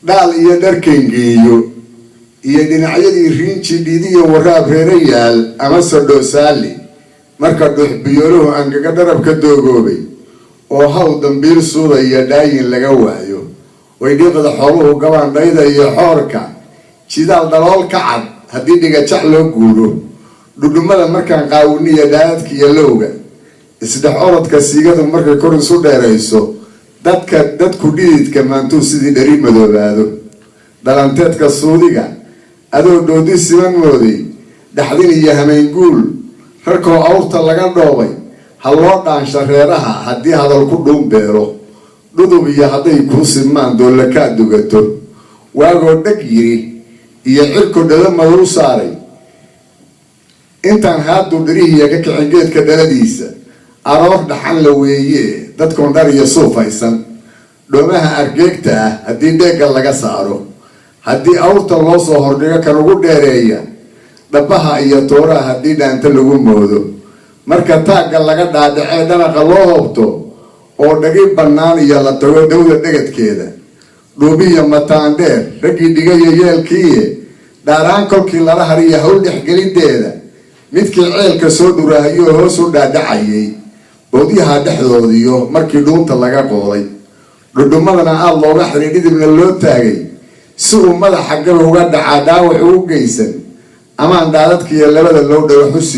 dhaal iyo dharkengeeyo iyo dhinacyadii riinji dhidiyo waraab reerayaal ama sodhoosaali marka dhuxbiyooluhu angaga dharabka doogoobay oo haw dambiil suuda iyo dhaayin laga waayo way dhiiqda xooluhu gabaan dhayda iyo xoorka jidaal dalool ka cad haddii dhigajac loo guuro dhudhumada markaan qaawiniyo dhaadadka iyo lowga isdhex orodka siigadu markay kor isu dheerayso dadku dhididka maantuu sidii dhari madoobaado dhalanteedka suudiga adoo dhoodi siman mooday dhaxdin iyo hamaynguul rarkoo awrta laga dhoobay ha loo dhaansha reeraha haddii hadal ku dhuunbeelo dhudub iyo hadday kuu simaan doolla kaa dugato waagoo dhag yiri iyo cirku dhalo madow saaray intaan haaduu dhirihiya ka kicin geedka dhaladiisa aroor dhaxan la weeye dadkoon dhar iyo suufaysan dhoomaha argeegta ah haddii dheegga laga saaro haddii awrta loo soo hordhigo kan ugu dheereeya dhabaha iyo tooraha haddii dhaanta lagu moodo marka taagga laga dhaadhacee dhanaqa loo hoobto oo dhagi bannaan iyo la tago dawda dhegadkeeda dhuubiya mataandheer raggii dhigaya yeelkiiye dhaaraan kolkii lala hariya hawl dhexgelideeda midkii ceelka soo dhurahayoo hoos u dhaadhacayay boodyaha dhexdoodiyo markii dhuunta laga qooday dhudhumadana aad looga xiray dhidibna loo taagay si uu madaxa gabowga dhacaa dhaawac ugu geysan amaan dhaadadkiiyo labada loo dhawo xusi